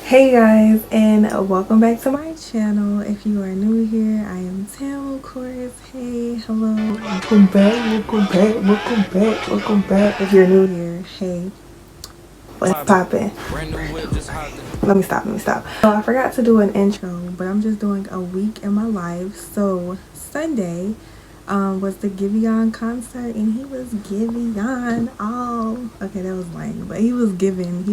Hey guys, and welcome back to my channel. If you are new here, I am Tam, of course. Hey, hello, welcome back. If you're new here, hey, what's poppin'? Let me stop. So I forgot to do an intro, but I'm just doing a week in my life. So Sunday was the Giveon concert, and he was Giveon. Oh, okay, that was lame, but he was giving.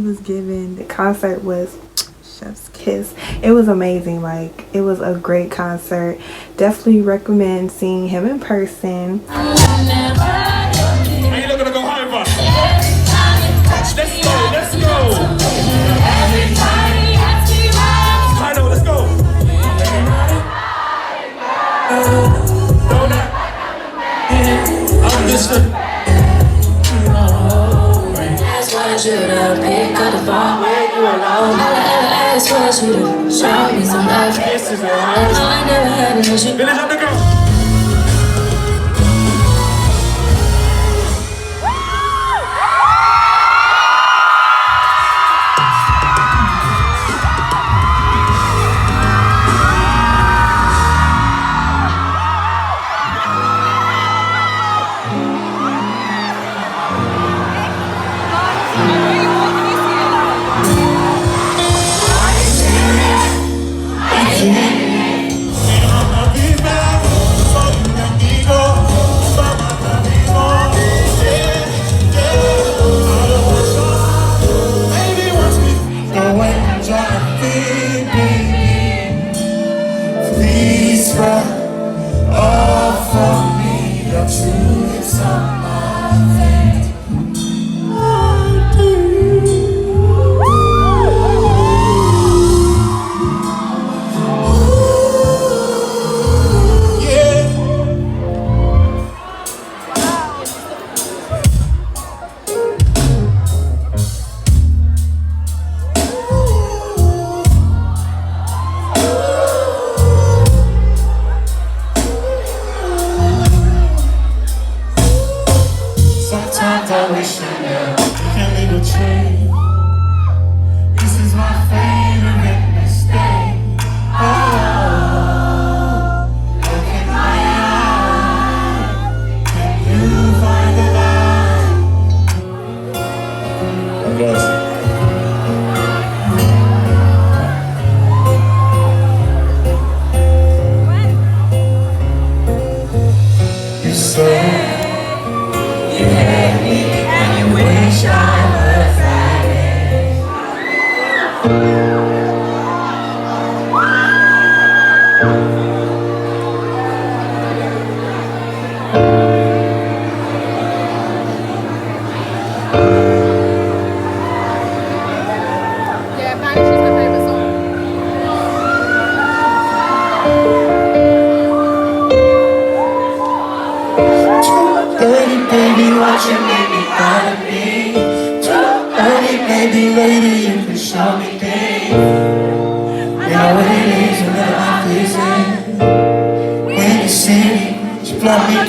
The concert was chef's kiss. It was amazing. Like, it was a great concert. Definitely recommend seeing him in person. Are you not gonna go home, bud? Let's go. I know, let's go. I'm just want you to pick up the phone when you alone. All I ever asked was you to show me some love. I never had an issue. Finish up the girl.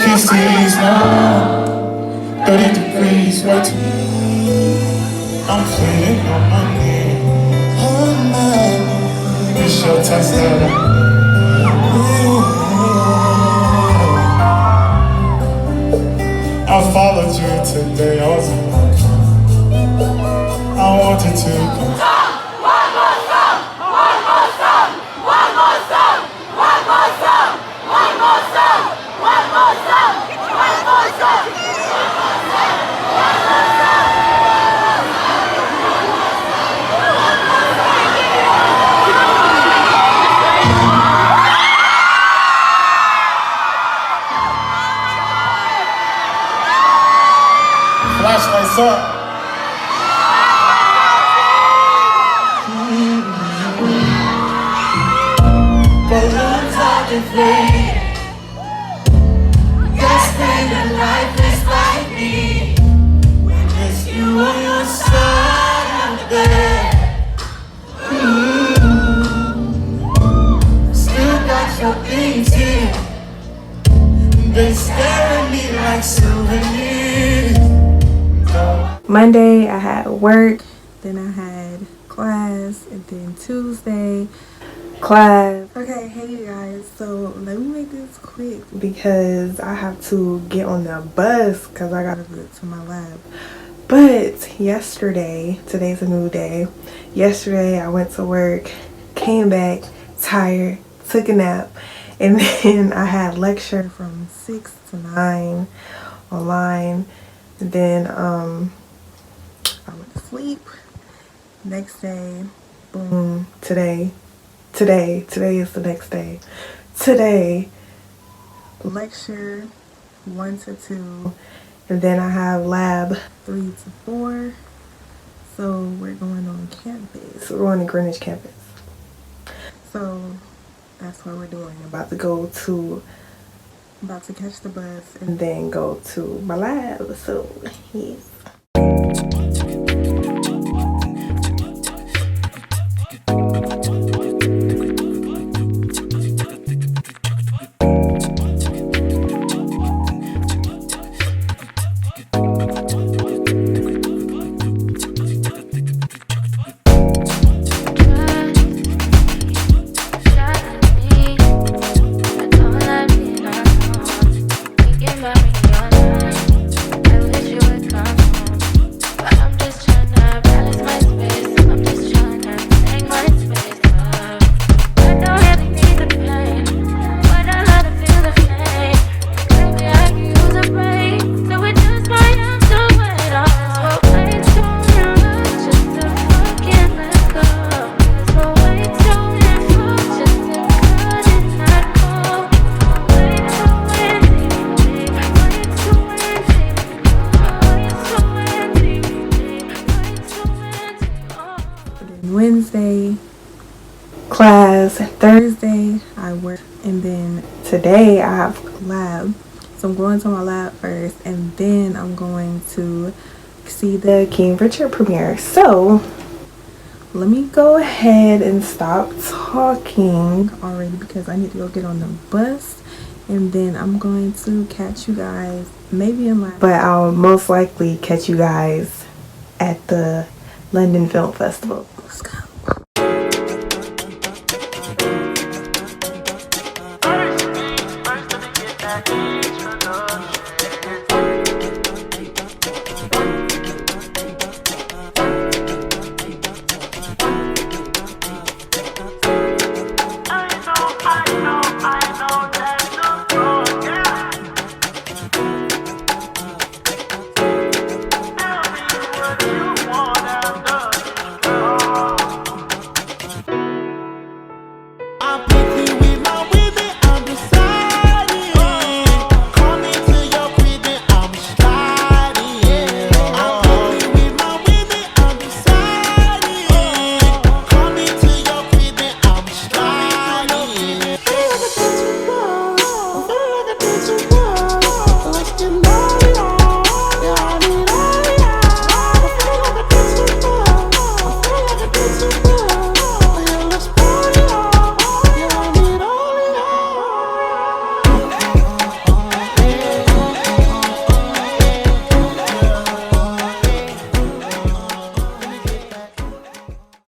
Kisses now, 30 degrees, right? I'm feeling on my knees. It's your touchdown. I followed you today. I wanted to come. Flashlights up. Balloons are deflated. Yes, baby, life is like me. When it's you on your side of the bed. Still got your things here. They stare at me like souvenirs. Monday I had work, then I had class, and then Tuesday class. Okay, hey you guys, so let me make this quick because I have to get on the bus because I gotta go to my lab. But yesterday, today's a new day, yesterday I went to work, came back tired, took a nap, and then I had lecture from 6 to 9 online, and then I went to sleep. Next day, boom, today is the next day. Today, lecture 1 to 2, and then I have lab 3 to 4. So we're going on campus. We're going to Greenwich campus. So that's what we're doing. About to catch the bus and then go to my lab. So yes. Wednesday class, Thursday I work, and then today I have lab. So I'm going to my lab first, and then I'm going to see the King Richard premiere. So let me go ahead and stop talking already because I need to go get on the bus, and then I'm going to catch you guys maybe in lab, but I'll most likely catch you guys at the London Film Festival.